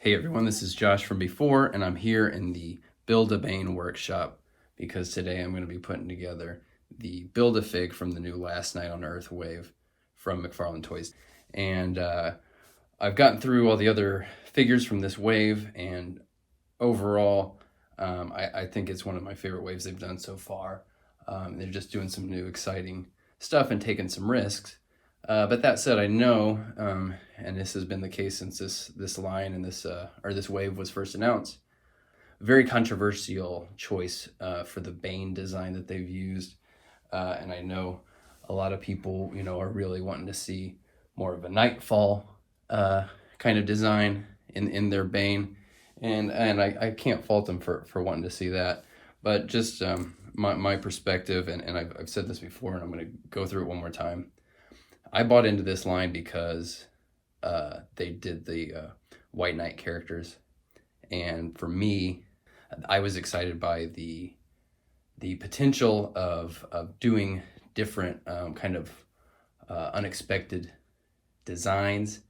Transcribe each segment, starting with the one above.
Hey everyone, this is Josh from Before, and I'm here in the Build-A-Bane workshop because today I'm going to be putting together the Build-A-Fig from the new Last Night on Earth wave from McFarlane Toys. And I've gotten through all the other figures from this wave, and overall, I think it's one of my favorite waves they've done so far. They're just doing some new exciting stuff and taking some risks. But that said, I know, and this has been the case since this line and this wave was first announced, very controversial choice for the Bane design that they've used, and I know a lot of people, are really wanting to see more of a Nightfall kind of design in their Bane, and I can't fault them for wanting to see that, but just my perspective, and I've said this before, and I'm going to go through it one more time. I bought into this line because they did the White Knight characters, and for me, I was excited by the potential of doing different kind of unexpected designs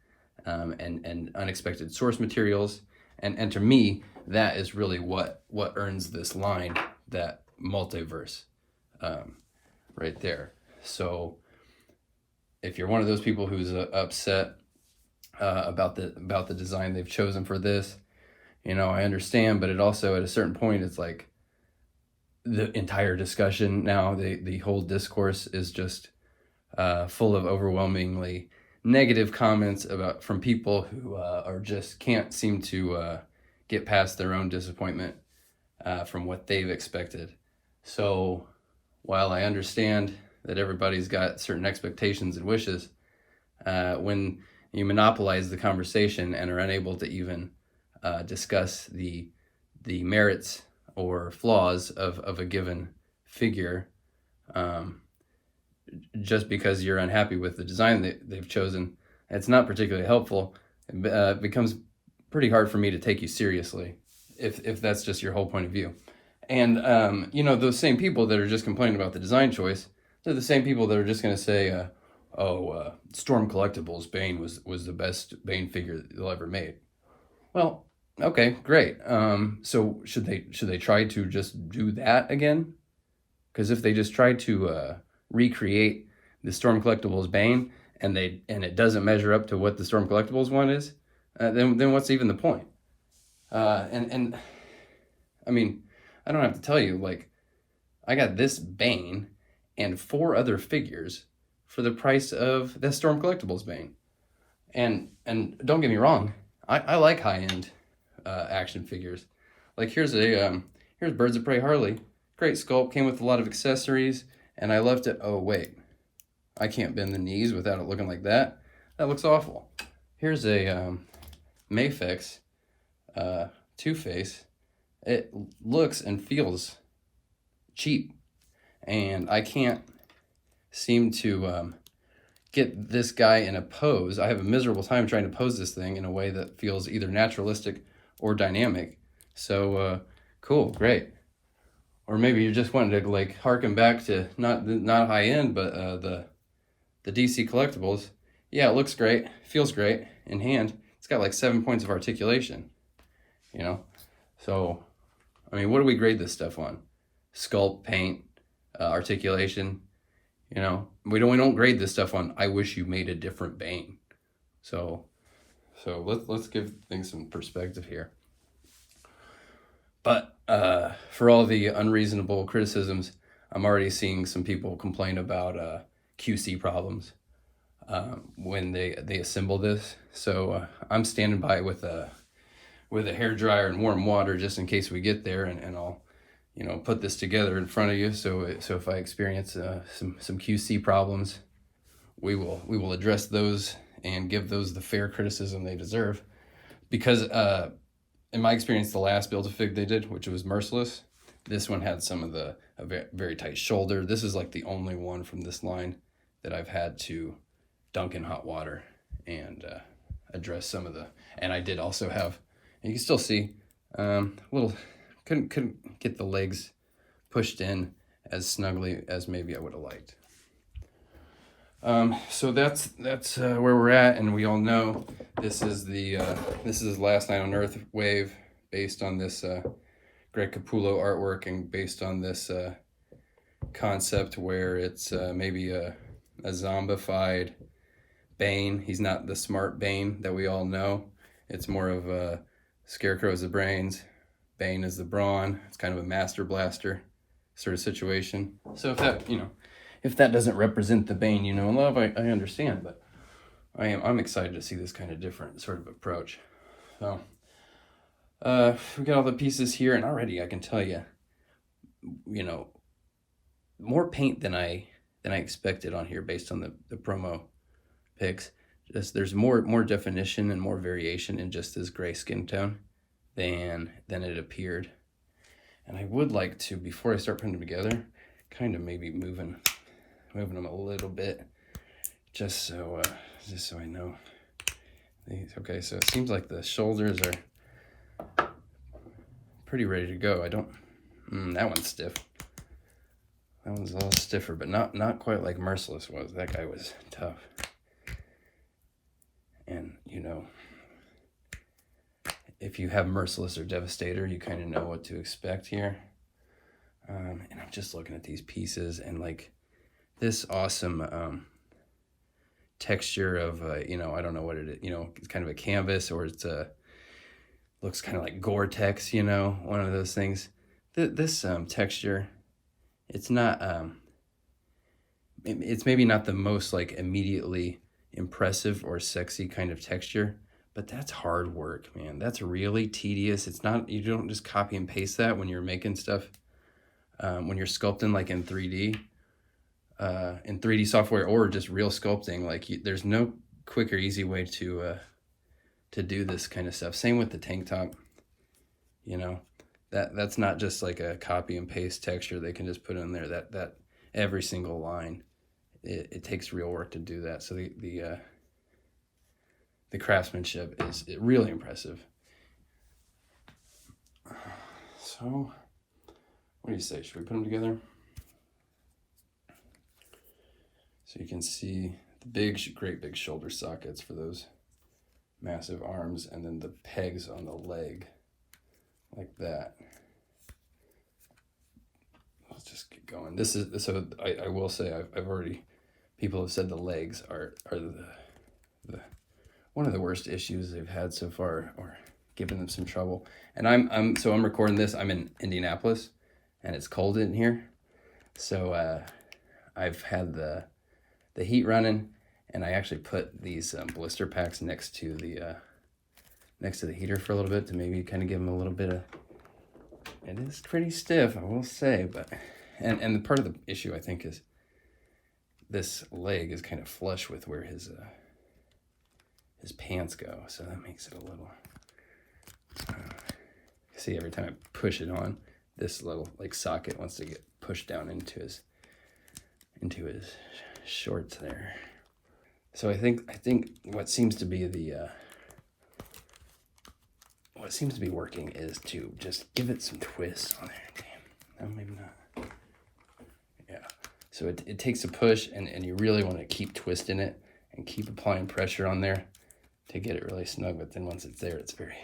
and unexpected source materials, and to me, that is really what earns this line that multiverse right there. So if you're one of those people who's upset about the design they've chosen for this, I understand, but it also, at a certain point, it's like the entire discussion now, the whole discourse is just full of overwhelmingly negative comments from people who are just can't seem to get past their own disappointment from what they've expected. So while I understand that everybody's got certain expectations and wishes, when you monopolize the conversation and are unable to even discuss the merits or flaws of a given figure, just because you're unhappy with the design that they've chosen, it's not particularly helpful. It becomes pretty hard for me to take you seriously if that's just your whole point of view. And those same people that are just complaining about the design choice, they're the same people that are just going to say, Storm Collectibles Bane was the best Bane figure they'll ever made. Well, okay, great. So should they try to just do that again? Because if they just try to recreate the Storm Collectibles Bane and it doesn't measure up to what the Storm Collectibles one is, then what's even the point? And I mean, I don't have to tell you, like, I got this Bane and 4 other figures for the price of the Storm Collectibles Bane. And don't get me wrong, I like high-end action figures. Like here's Birds of Prey Harley. Great sculpt, came with a lot of accessories, and I loved it. Oh wait, I can't bend the knees without it looking like that. That looks awful. Here's a Mafex Two-Face. It looks and feels cheap, and I can't seem to get this guy in a pose. I have a miserable time trying to pose this thing in a way that feels either naturalistic or dynamic. So cool, great. Or maybe you're just wanting to like harken back to not high end, but the DC Collectibles. Yeah, it looks great, feels great in hand. It's got like 7 points of articulation. So I mean, what do we grade this stuff on? Sculpt, paint, articulation. We don't grade this stuff on, I wish you made a different Bane. So let's give things some perspective here. But for all the unreasonable criticisms, I'm already seeing some people complain about QC problems when they assemble this. So I'm standing by with a hair dryer and warm water just in case we get there, and I'll put this together in front of you. So if I experience some QC problems, we will address those and give those the fair criticism they deserve. Because in my experience, the last Build-A-Fig they did, which was Merciless, this one had some of a very tight shoulder. This is like the only one from this line that I've had to dunk in hot water and address some of and I did also have, and you can still see little. Couldn't get the legs pushed in as snugly as maybe I would have liked. So that's where we're at, and we all know this is Last Night on Earth wave, based on this Greg Capullo artwork, and based on this concept where it's maybe a zombified Bane. He's not the smart Bane that we all know. It's more of a Scarecrow is the brains, Bane is the brawn. It's kind of a Master Blaster sort of situation. So if that doesn't represent the Bane you know and love, I understand, but I'm excited to see this kind of different sort of approach. So we got all the pieces here, and already I can tell you, more paint than I expected on here based on the promo pics. Just there's more definition and more variation in just this gray skin tone than it appeared. And I would like to, before I start putting them together, kind of maybe moving them a little bit, just so I know these. Okay, so it seems like the shoulders are pretty ready to go. That one's stiff. That one's a little stiffer, but not quite like Merciless was. That guy was tough. And if you have Merciless or Devastator, you kind of know what to expect here. And I'm just looking at these pieces, and like this awesome texture of I don't know what it is. It's kind of a canvas, or it's looks kind of like Gore-Tex. One of those things. This texture, it's not. It's maybe not the most like immediately impressive or sexy kind of texture, but that's hard work, man. That's really tedious. It's not, you don't just copy and paste that when you're making stuff, when you're sculpting like in 3D software, or just real sculpting. Like there's no quick or easy way to do this kind of stuff. Same with the tank top. That's not just like a copy and paste texture they can just put in there. That every single line, it takes real work to do that. So the craftsmanship is really impressive. So what do you say? Should we put them together? So you can see the great big shoulder sockets for those massive arms, and then the pegs on the leg like that. Let's just get going. This is, so I will say, I've already, people have said the legs are the one of the worst issues they've had so far, or giving them some trouble. And I'm recording this. I'm in Indianapolis, and it's cold in here. So I've had the heat running, and I actually put these blister packs next to the heater for a little bit to maybe kind of give them a little bit of. It is pretty stiff, I will say, but and the part of the issue, I think, is this leg is kind of flush with where his pants go, so that makes it a little. See, every time I push it on, this little like socket wants to get pushed down into his shorts there. So I think what seems to be working is to just give it some twists on there. Damn, no, maybe not. Yeah. So it takes a push, and you really want to keep twisting it and keep applying pressure on there to get it really snug. But then once it's there, it's pretty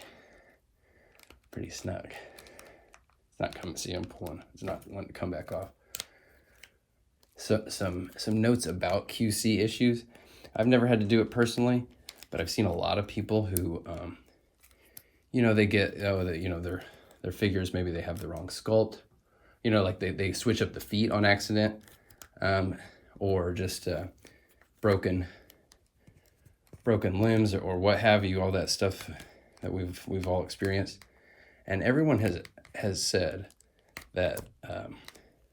snug. It's not coming. See, I'm pulling. It's not wanting to come back off. So some notes about QC issues. I've never had to do it personally, but I've seen a lot of people who, they get, their figures, maybe they have the wrong sculpt, like they switch up the feet on accident, or just broken limbs, or what have you, all that stuff that we've all experienced. And everyone has said that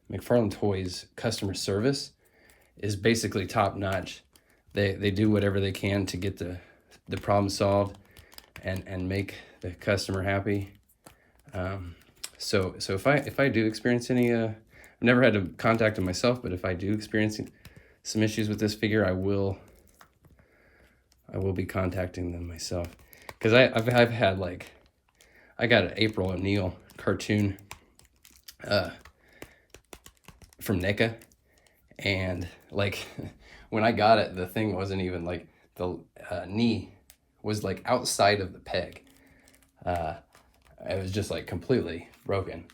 McFarlane Toys customer service is basically top notch. They do whatever they can to get the problem solved and make the customer happy. So if I do experience any, I've never had to contact them myself, but if I do experience some issues with this figure, I will be contacting them myself, because I've had, like, I got an April O'Neil cartoon from NECA, and like when I got it, the thing wasn't even like, the knee was like outside of the peg. It was just like completely broken.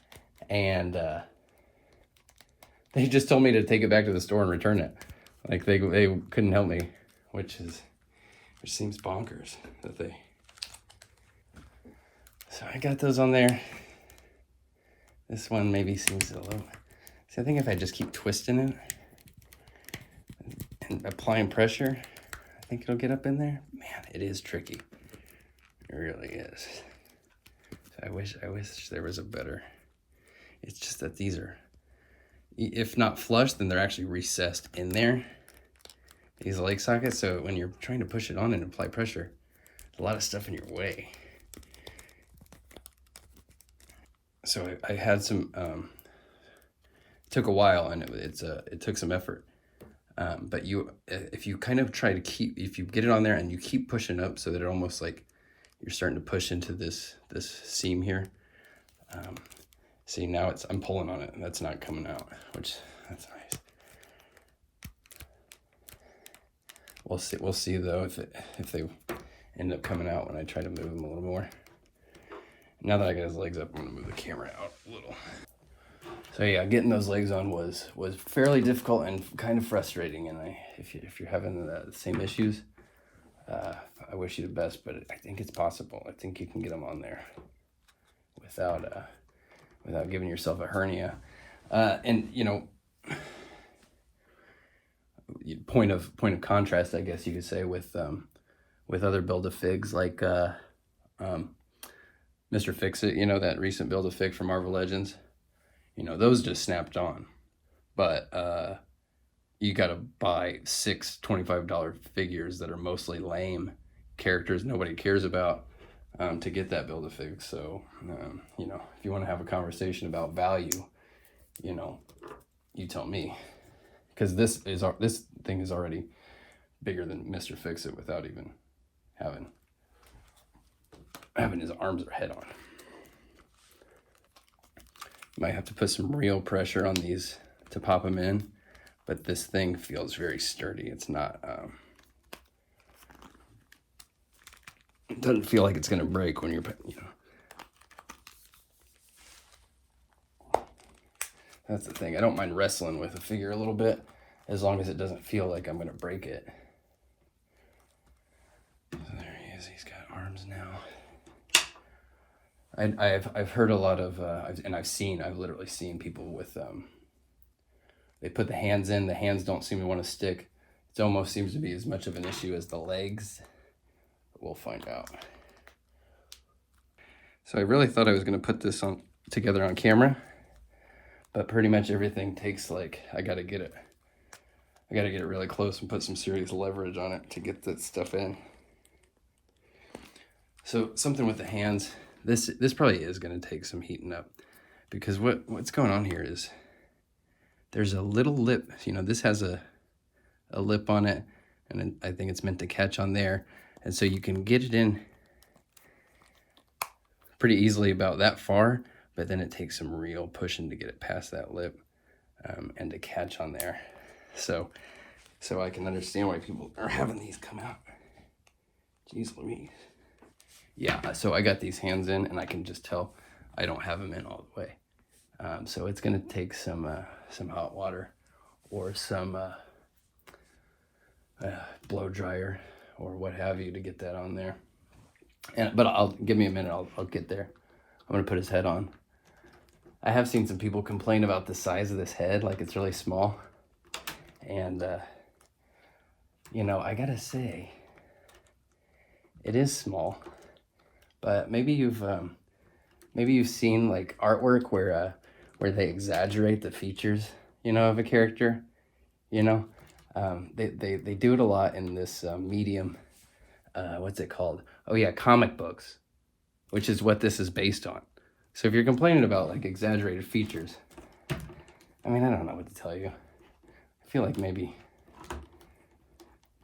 And they just told me to take it back to the store and return it. Like they couldn't help me, which seems bonkers that they. So I got those on there. This one maybe seems a little. See, I think if I just keep twisting it and applying pressure, I think it'll get up in there. Man, it is tricky. It really is. So I wish there was a better. It's just that these are, if not flush, then they're actually recessed in there. These leg sockets. So when you're trying to push it on and apply pressure, a lot of stuff in your way. So I had some. It took a while, and it took some effort. But if you kind of try to if you get it on there and you keep pushing up, so that it almost like you're starting to push into this seam here. See, now I'm pulling on it, and that's not coming out, that's nice. We'll see though if they end up coming out when I try to move them a little more. Now that I got his legs up, I'm gonna move the camera out a little. So yeah, getting those legs on was fairly difficult and kind of frustrating. And if you're having the same issues, I wish you the best. But I think it's possible. I think you can get them on there without giving yourself a hernia. And you know, point of contrast, I guess you could say, with other Build-A-Figs like Mr. Fix-It. You know, that recent Build-A-Fig from Marvel Legends. You know, those just snapped on, but you got to buy 6 $25 figures that are mostly lame characters nobody cares about to get that Build-A-Fig. So, you know, if you want to have a conversation about value, you know, you tell me, because this thing is already bigger than Mr. Fix-It without even having his arms or head on. Might have to put some real pressure on these to pop them in, but this thing feels very sturdy. It's not, it doesn't feel like it's gonna break when you're, you know. That's the thing. I don't mind wrestling with a figure a little bit, as long as it doesn't feel like I'm gonna break it. So there he is. He's got arms now. I've heard a lot of I've literally seen people with they put the hands in, the hands don't seem to want to stick. It almost seems to be as much of an issue as the legs. But we'll find out. So I really thought I was going to put this together on camera, but pretty much everything takes, like, I got to get it really close and put some serious leverage on it to get that stuff in. So something with the hands. This probably is going to take some heating up, because what's going on here is there's a little lip. You know, this has a lip on it, and I think it's meant to catch on there. And so you can get it in pretty easily about that far, but then it takes some real pushing to get it past that lip and to catch on there. So I can understand why people are having these come out. Jeez Louise. Yeah, so I got these hands in, and I can just tell I don't have them in all the way. So it's gonna take some hot water or some blow dryer or what have you to get that on there. But give me a minute. I'll get there. I'm gonna put his head on. I have seen some people complain about the size of this head, like it's really small. And you know, I gotta say, it is small. But maybe you've seen like artwork where they exaggerate the features, you know, of a character. You know, they do it a lot in this medium. What's it called? Oh yeah, comic books, which is what this is based on. So if you're complaining about like exaggerated features, I mean, I don't know what to tell you. I feel like maybe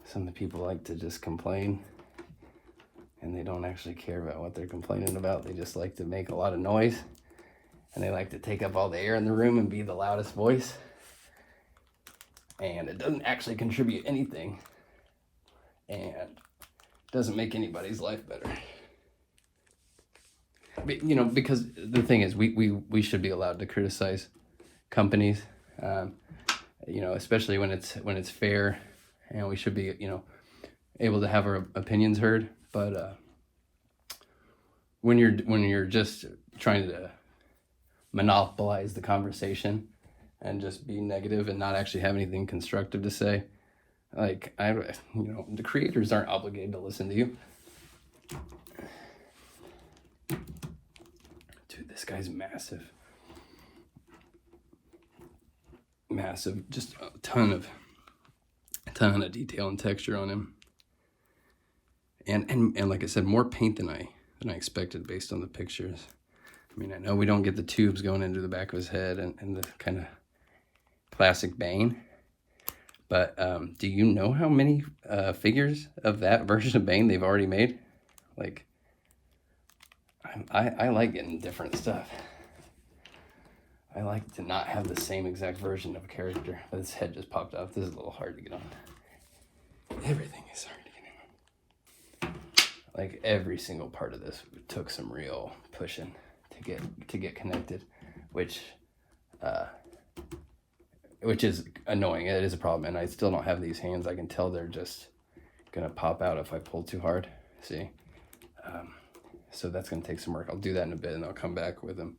some of the people like to just complain, and they don't actually care about what they're complaining about. They just like to make a lot of noise, and they like to take up all the air in the room and be the loudest voice. and it doesn't actually contribute anything, and doesn't make anybody's life better. But, you know, because the thing is, we should be allowed to criticize companies, you know, especially when it's fair, and we should be, you know, able to have our opinions heard. But when you're just trying to monopolize the conversation and just be negative and not actually have anything constructive to say, like, you know, the creators aren't obligated to listen to you. Dude, this guy's massive. Massive, just a ton of detail and texture on him. And like I said, more paint than I expected based on the pictures. I mean, I know we don't get the tubes going into the back of his head and the kind of classic Bane, but do you know how many figures of that version of Bane they've already made? Like, I like getting different stuff. I like to not have the same exact version of a character. But his head just popped off. This is a little hard to get on. Everything is hard to get on. Like, every single part of this took some real pushing to get connected, which is annoying. It is a problem, and I still don't have these hands. I can tell they're just gonna pop out if I pull too hard. See, so that's gonna take some work. I'll do that in a bit, and I'll come back with them.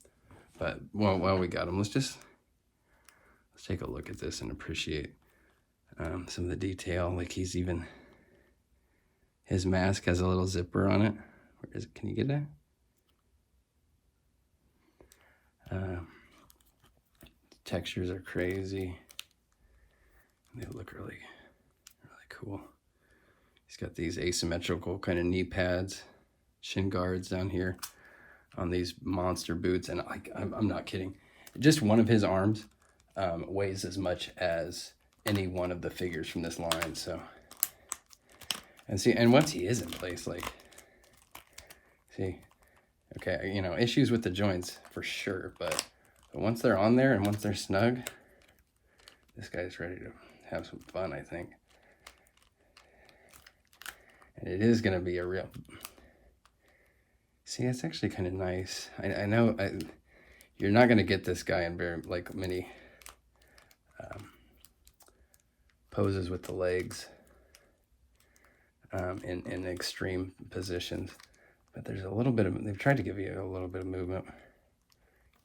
But while we got them, let's take a look at this and appreciate some of the detail. Like, his mask has a little zipper on it. Where is it? Can you get that? Textures are crazy. They look really cool. He's got these asymmetrical kind of knee pads, shin guards down here on these monster boots, and I'm not kidding. Just one of his arms weighs as much as any one of the figures from this line. So, and once he is in place, like, see, okay, you know, issues with the joints for sure, but once they're on there and once they're snug, this guy's ready to have some fun, I think. And it is going to be a real... See, it's actually kind of nice. I know you're not going to get this guy in very, like, many poses with the legs in extreme positions. But there's a little bit of... They've tried to give you a little bit of movement,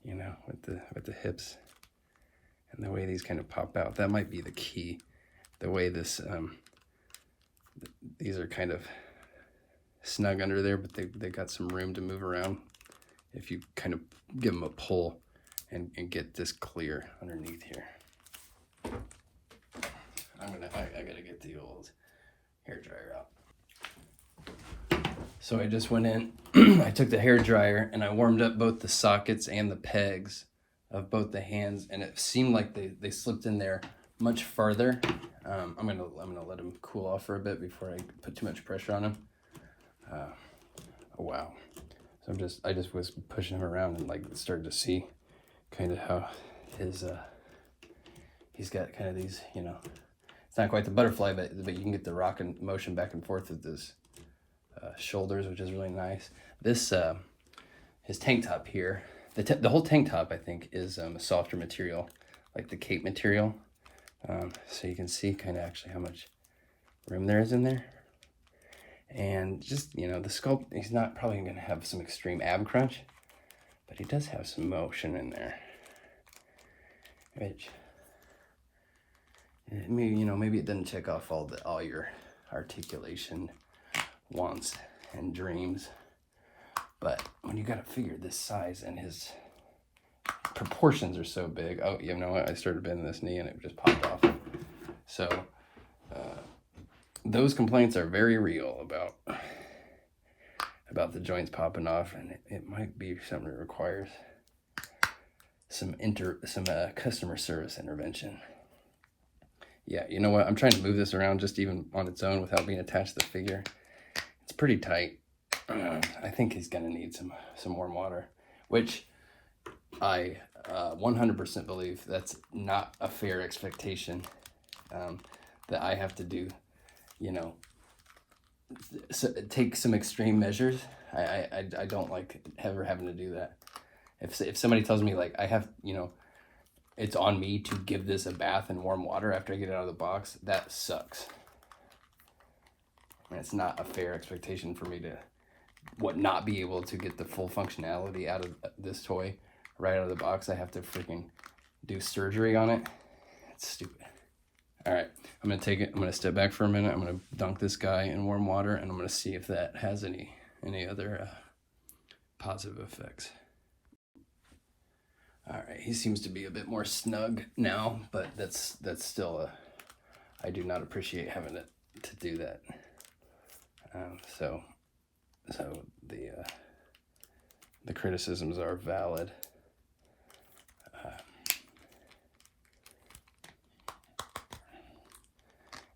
you know, with the hips and the way these kind of pop out. That might be the key. The way this... these are kind of snug under there, but they got some room to move around if you kind of give them a pull and get this clear underneath here. I gotta get the old hair dryer out. So I just went in, I took the hair dryer and I warmed up both the sockets and the pegs of both the hands, and it seemed like they slipped in there much farther. I'm gonna let them cool off for a bit before I put too much pressure on them. Oh wow! So I just was pushing him around and like started to see kind of how his he's got kind of these, you know, it's not quite the butterfly, but you can get the rock and motion back and forth with his shoulders, which is really nice. This his tank top here, the whole tank top I think is a softer material, like the cape material. So you can see kind of actually how much room there is in there. And just, you know, the sculpt, he's not probably going to have some extreme ab crunch, but he does have some motion in there. Which, maybe it doesn't check off all your articulation wants and dreams. But when you got a figure this size and his proportions are so big, oh, you know what? I started bending this knee and it just popped off. So, those complaints are very real about the joints popping off, and it might be something that requires some customer service intervention. Yeah, you know what? I'm trying to move this around just even on its own without being attached to the figure. It's pretty tight. I think he's gonna need some warm water, which I 100% believe that's not a fair expectation that I have to do, you know, take some extreme measures. I don't like ever having to do that. If somebody tells me like I have, you know, it's on me to give this a bath in warm water after I get it out of the box, that sucks. And it's not a fair expectation for me to not be able to get the full functionality out of this toy right out of the box. I have to freaking do surgery on it. It's stupid. All right, I'm gonna take it. I'm gonna step back for a minute. I'm gonna dunk this guy in warm water, and I'm gonna see if that has any other positive effects. All right, he seems to be a bit more snug now, but that's still I do not appreciate having to do that. So the criticisms are valid.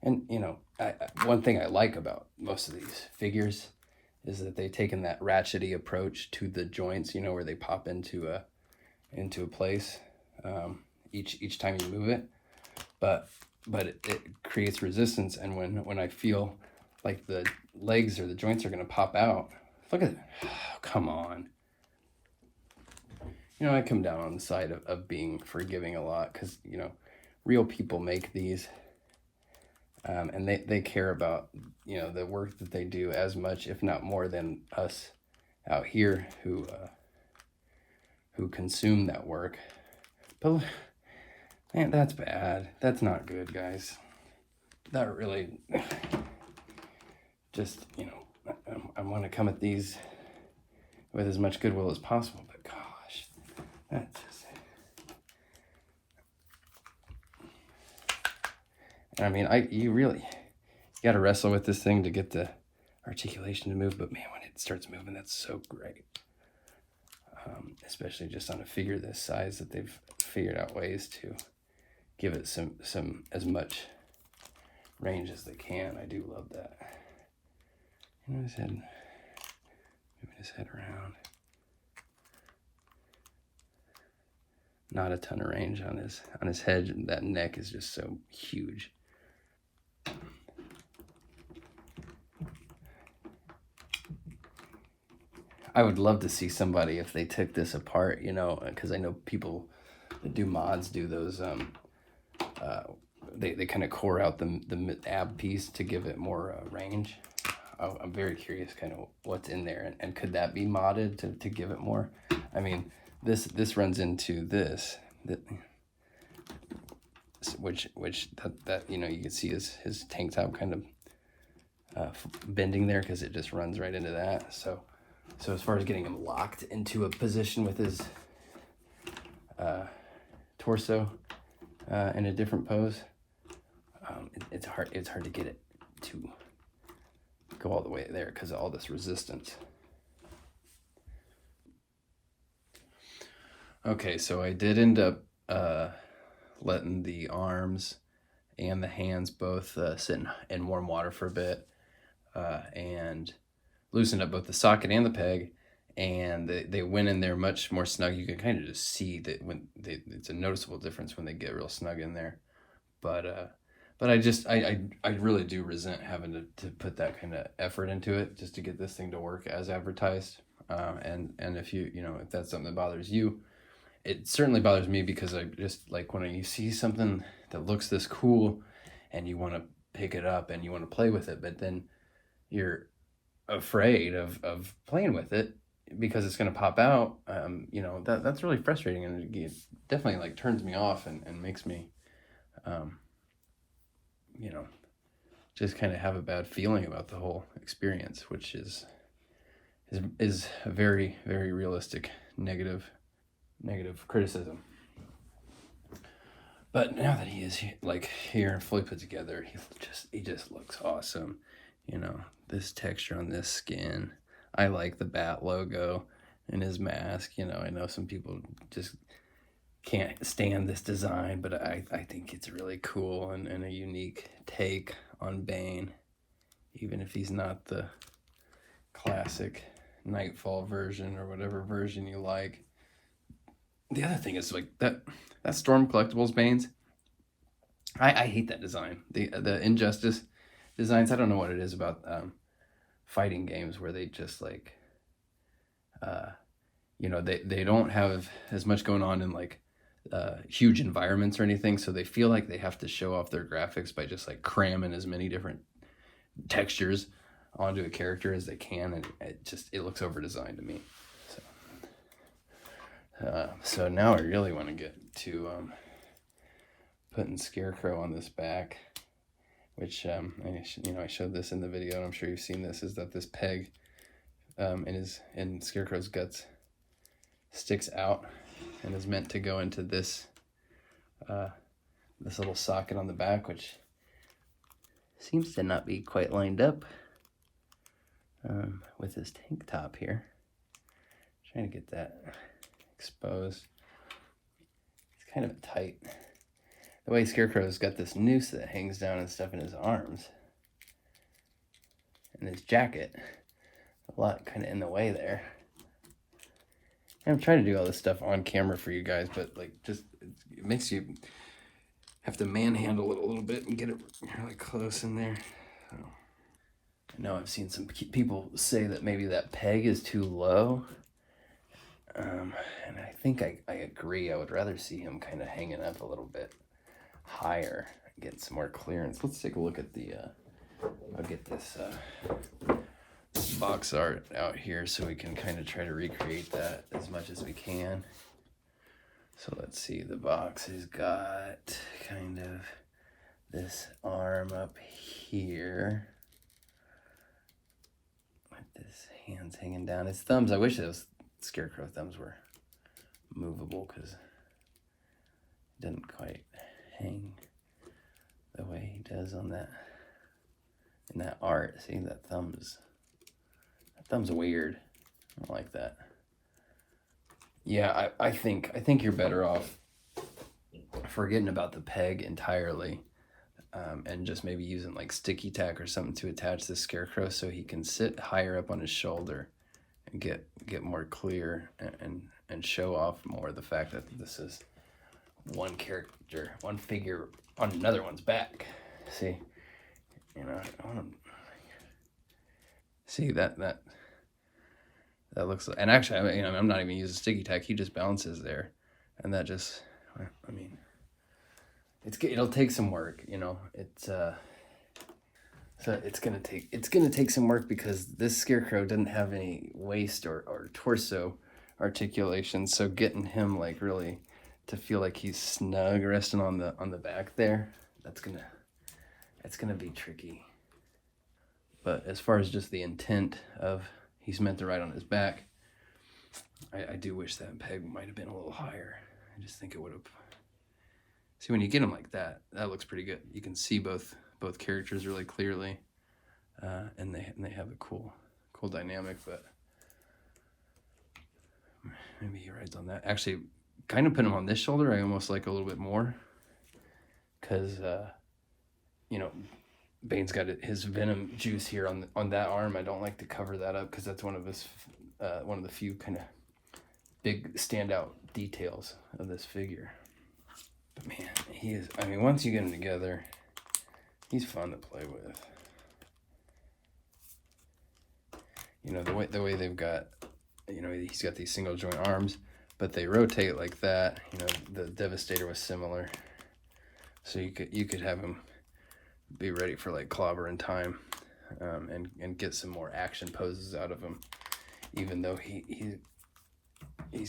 And you know, one thing I like about most of these figures is that they've taken that ratchety approach to the joints. You know, where they pop into a place each time you move it, but it creates resistance. And when I feel like the legs or the joints are going to pop out, look at it. Oh, come on. You know, I come down on the side of being forgiving a lot, because, you know, real people make these, and they care about, you know, the work that they do as much, if not more, than us out here who consume that work. But man, that's bad. That's not good, guys. That really, just, you know, I want to come at these with as much goodwill as possible, but gosh, that just, I mean, you got to wrestle with this thing to get the articulation to move, but man, when it starts moving, that's so great. Especially just on a figure this size, that they've figured out ways to give it some as much range as they can. I do love that. You know, moving his head around. Not a ton of range on his head, and that neck is just so huge. I would love to see somebody, if they took this apart, you know, because I know people that do mods do those, they kind of core out the ab piece to give it more range. I'm very curious kind of what's in there, and could that be modded to give it more? I mean, this runs into this, which that you know, you can see his tank top kind of bending there, because it just runs right into that. So as far as getting him locked into a position with his torso in a different pose, it's hard to get it to go all the way there because of all this resistance. Okay, so I did end up letting the arms and the hands both sit in warm water for a bit, and loosened up both the socket and the peg, and they went in there much more snug. You can kind of just see that it's a noticeable difference when they get real snug in there. But I really do resent having to put that kind of effort into it just to get this thing to work as advertised. And if if that's something that bothers you, it certainly bothers me, because I just like when you see something that looks this cool and you want to pick it up and you want to play with it, but then you're afraid of playing with it because it's going to pop out. That's really frustrating, and it definitely like turns me off and makes me just kind of have a bad feeling about the whole experience, which is a very, very realistic negative criticism. But now that he is here and fully put together, he just looks awesome. You know, this texture on this skin. I like the bat logo in his mask. You know, I know some people just can't stand this design, but I think it's really cool and a unique take on Bane, even if he's not the classic Nightfall version or whatever version you like. The other thing is like that Storm Collectibles Banes, I hate that design. The Injustice designs. I don't know what it is about fighting games where they just like, they don't have as much going on in like huge environments or anything, so they feel like they have to show off their graphics by just like cramming as many different textures onto a character as they can, and it looks over designed to me. So now I really want to get to putting Scarecrow on this back, which I showed this in the video, and I'm sure you've seen this. Is that this peg in Scarecrow's guts sticks out and is meant to go into this this little socket on the back, which seems to not be quite lined up with his tank top here. Trying to get that exposed. It's kind of tight. The way Scarecrow's got this noose that hangs down and stuff in his arms. And his jacket. A lot kind of in the way there. And I'm trying to do all this stuff on camera for you guys, but like just it makes you have to manhandle it a little bit and get it really close in there. So, I know I've seen some people say that maybe that peg is too low. And I think I agree. I would rather see him kind of hanging up a little bit higher, get some more clearance. Let's take a look at the I'll get this box art out here so we can kind of try to recreate that as much as we can. So let's see, the box has got kind of this arm up here with his hands hanging down. His thumbs, I wish those Scarecrow thumbs were movable because it didn't quite hang the way he does on that in that art. See, that thumb's weird. I don't like that. Yeah, I think you're better off forgetting about the peg entirely, and just maybe using like sticky tack or something to attach the Scarecrow so he can sit higher up on his shoulder and get more clear and show off more the fact that this is one character, one figure on another one's back. See, I want to see that looks like, and actually, I'm not even using sticky tack. He just bounces there, and that just, it'll take some work. So it's gonna take some work because this Scarecrow didn't have any waist or torso articulation. So getting him like really to feel like he's snug resting on the back there, it's gonna be tricky. But as far as just the intent of he's meant to ride on his back, I do wish that peg might have been a little higher. I just think it would have. See, when you get him like that, that looks pretty good. You can see both characters really clearly, and they have a cool dynamic. But maybe he rides on that. Actually, kind of put him on this shoulder, I almost like a little bit more, because Bane's got his venom juice here on that arm. I don't like to cover that up because that's one of the few kind of big standout details of this figure. But man, he is. I mean, once you get him together, he's fun to play with. The way they've got, he's got these single joint arms, but they rotate like that. The Devastator was similar, so you could have him be ready for like clobber in time, and get some more action poses out of him, even though he's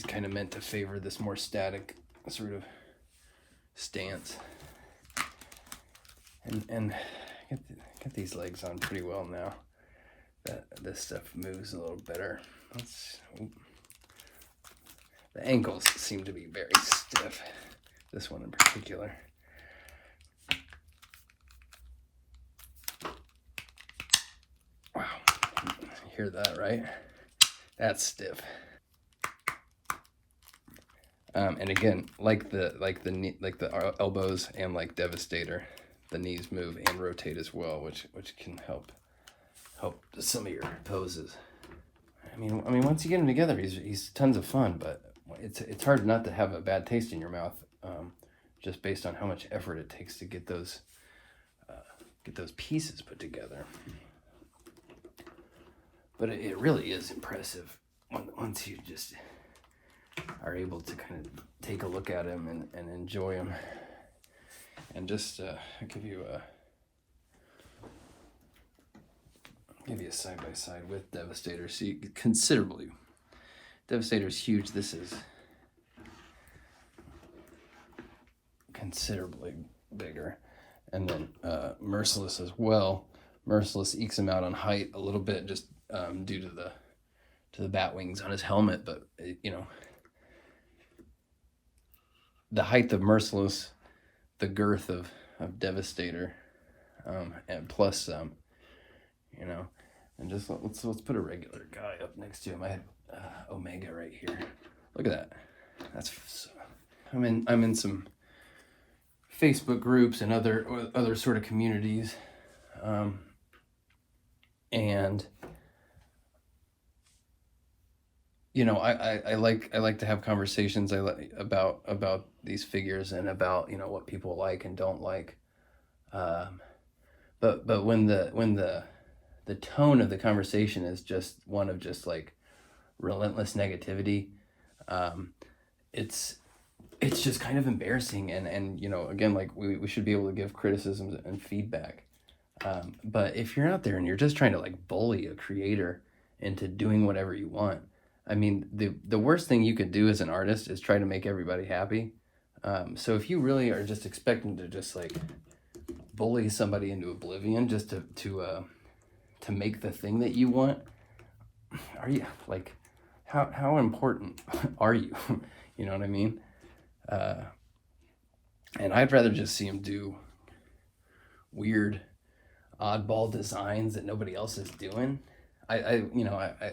kind of meant to favor this more static sort of stance. And get these legs on pretty well now that this stuff moves a little better. The ankles seem to be very stiff, this one in particular. Wow, you hear that, right? That's stiff. And again, like the elbows and like Devastator, the knees move and rotate as well, which can help some of your poses. I mean, once you get him together, he's tons of fun, but it's hard not to have a bad taste in your mouth just based on how much effort it takes to get those pieces put together. But it really is impressive once you just are able to kind of take a look at them and enjoy them. And just give you a side-by-side with Devastator. See, considerably. Devastator's huge. This is considerably bigger. And then Merciless as well. Merciless ekes him out on height a little bit, just due to the bat wings on his helmet. But the height of Merciless, the girth of Devastator, and plus and just let's put a regular guy up next to him. I had Omega right here. Look at that. That's I'm in some Facebook groups and other sort of communities, and I like to have conversations about these figures and about what people like and don't like, but when the tone of the conversation is just one of just like relentless negativity, it's just kind of embarrassing, and again, like we should be able to give criticisms and feedback, but if you're out there and you're just trying to like bully a creator into doing whatever you want, I mean, the worst thing you could do as an artist is try to make everybody happy. So if you really are just expecting to just like bully somebody into oblivion just to make the thing that you want, are you like, how important are you? You know what I mean? And I'd rather just see him do weird, oddball designs that nobody else is doing. I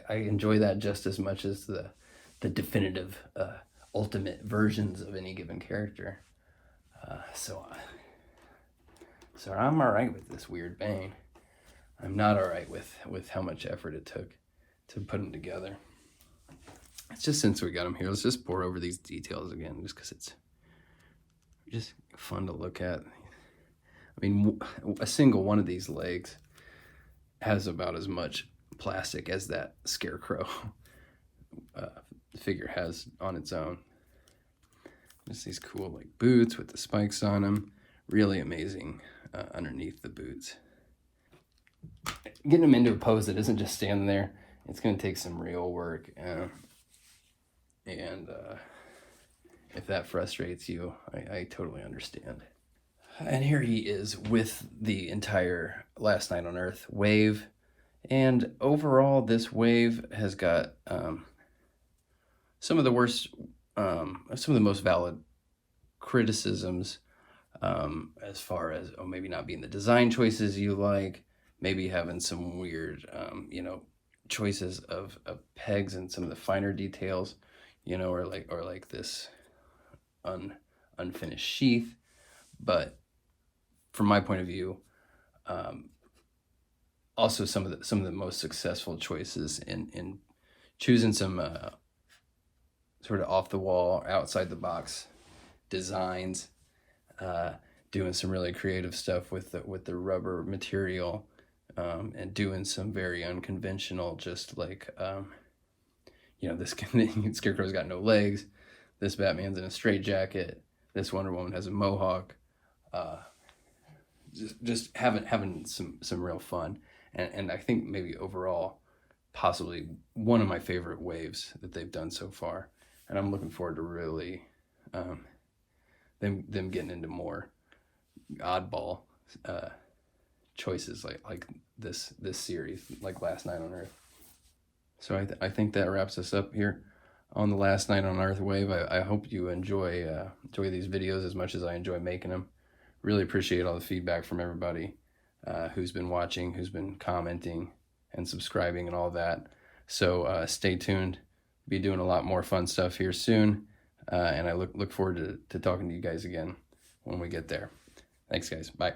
enjoy that just as much as the definitive, ultimate versions of any given character. So I'm all right with this weird Bane. I'm not all right with how much effort it took to put them together. It's just, since we got them here, let's just pour over these details again, just because it's just fun to look at. I mean, a single one of these legs has about as much plastic as that Scarecrow figure has on its own. Just these cool like boots with the spikes on them. Really amazing underneath the boots. Getting them into a pose that isn't just standing there, it's going to take some real work. And if that frustrates you, I totally understand. And here he is with the entire Last Night on Earth wave. And overall, this wave has got some of the most valid criticisms, as far as maybe not being the design choices you like, maybe having some weird, choices of pegs and some of the finer details, or like this unfinished sheath. But from my point of view, also some of the most successful choices in choosing some sort of off the wall, outside the box designs, doing some really creative stuff with the rubber material, and doing some very unconventional, just like this Scarecrow's got no legs, this Batman's in a straitjacket, this Wonder Woman has a mohawk. Just having some real fun, and I think maybe overall possibly one of my favorite waves that they've done so far, and I'm looking forward to really them getting into more oddball choices like this series, like Last Night on Earth. So I think that wraps us up here on the Last Night on Earth wave. I hope you enjoy these videos as much as I enjoy making them. Really appreciate all the feedback from everybody who's been watching, who's been commenting and subscribing and all that. So stay tuned. Be doing a lot more fun stuff here soon. And I look forward to talking to you guys again when we get there. Thanks, guys. Bye.